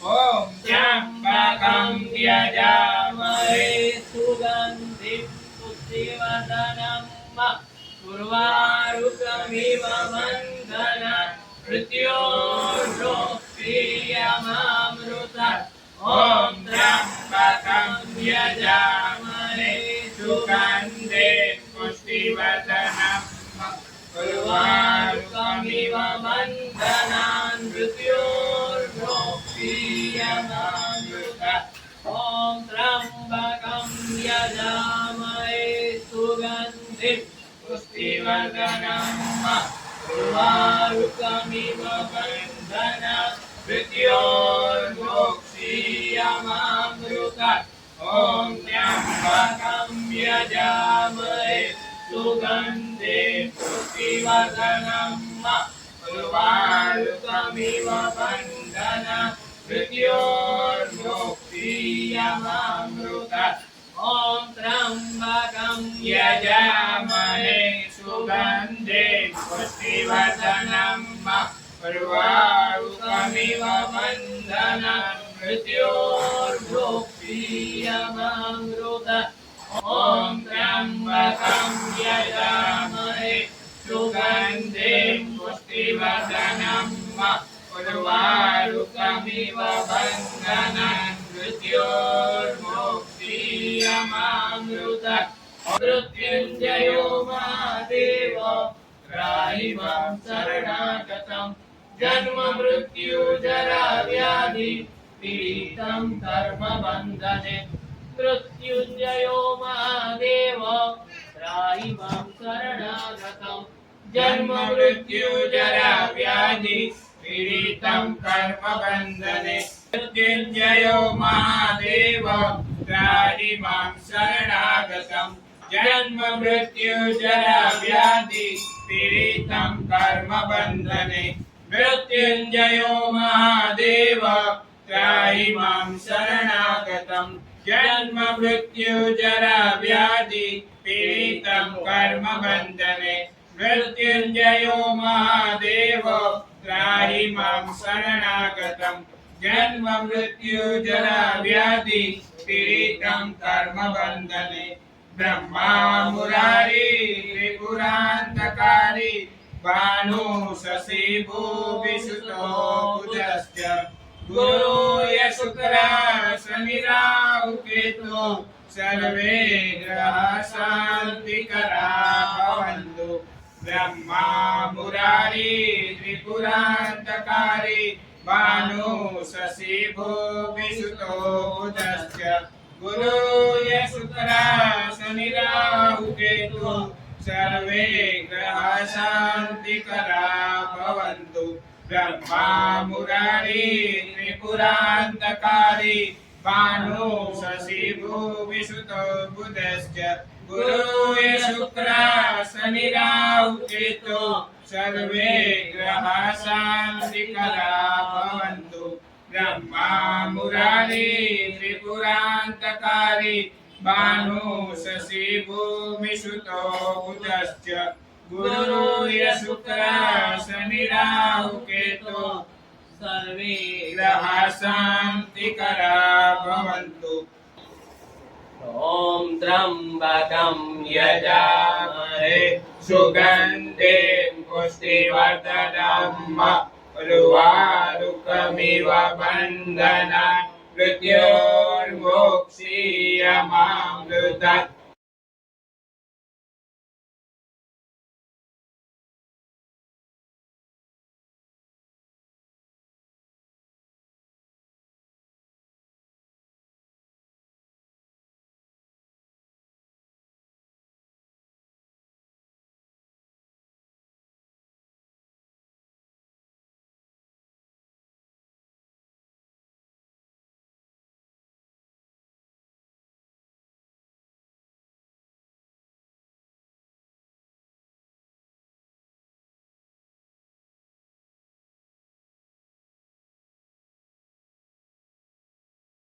ॐ त्र्यम्बकं यजामहे सुगन्धिं पुष्टिवर्धनम् उर्वारुकमिव बन्धनात् मृत्योर्मुक्षीयमामृतात् ॐ त्र्यम्बकं यजामहे सुगन्धे पुष्टिवर्धनम् उर्वारुकमिव बन्धनान् मृत्योर्मुक्षीयमामृतात् ॐ त्र्यम्बकं यजामहे सुगन्धिं पुष्टिवर्धनम् उर्वारुकमिव बन्धनात् मृत्योर्मुक्षीयमामृतात् ॐ त्र्यम्बकं यजामहे सुगन्धे पुष्टिवर्धनम् उर्वारुकमिव बन्धनात् मृत्योर्मुक्षीयमामृतात् ॐ त्र्यम्बकं यजामहे सुगन्धे पुष्टिवर्धनम् उर्वारुकमिव बन्धनात् मृत्योर्मुक्षीयमामृतात् ॐ त्र्यम्बकं यजामहे सुगन्धे पुष्टिवर्धनम् उर्वारुकमिव बन्धनात् मृत्योर्मुक्षीयमामृतात् मृत्युञ्जयो महादेव त्राहि मां शरणागतं जन्म मृत्यु जरा व्याधि पीडितं कर्मबन्धने मृत्युञ्जयो महादेव त्राहि मां शरणागतं जन्म मृत्यु जरा व्याधि पीडितं कर्मबन्धने मृत्युञ्जयो महादेव त्राहि मां शरणागतं जन्म मृत्यु जरा व्याधि पीडितं कर्मबन्धने मृत्युञ्जयो महादेव त्राहि मां शरणागतं जन्म मृत्यु जरा व्याधि पीडितं कर्मबन्धने मृत्युञ्जयो महादेव त्राहि मां शरणागतं जन्म मृत्यु जरा व्याधि पीडितं कर्मबन्धने ब्रह्मा मुरारी त्रिपुरान्तकारी भानु शशि भूविसुतो बुधश्च गुरु शुक्रा शनिराहु केतु सर्वे ग्रह शान्तिकरा भवन्तु ब्रह्मा मुरारी त्रिपुरान्तकारी भानु शशि भूविसुतो बुधश्च गुरु शुक्रा शनिराहु केतु सर्वे ग्रह शान्तिकरा भवन्तु ब्रह्मा मुरारी त्रिपुरान्तकारी भानु शशि भूविसुतो बुधश्च गुरु शुक्रा शनिराहु केतु सर्वे ग्रह शान्तिकरा भवन्तु ब्रह्मा मुरारी त्रिपुरान्तकारी भानु शशि भूमिसुतो बुधश्च गुरु शुक्रा शनिराहु केतु सर्वे ग्रह शान्तिकरा भवन्तु ॐ त्र्यम्बकं यजामहे सुगन्धे पुष्टिवर्धनम् उर्वारुकमिव बन्धनात् मृत्योर्मुक्षीयमामृतात्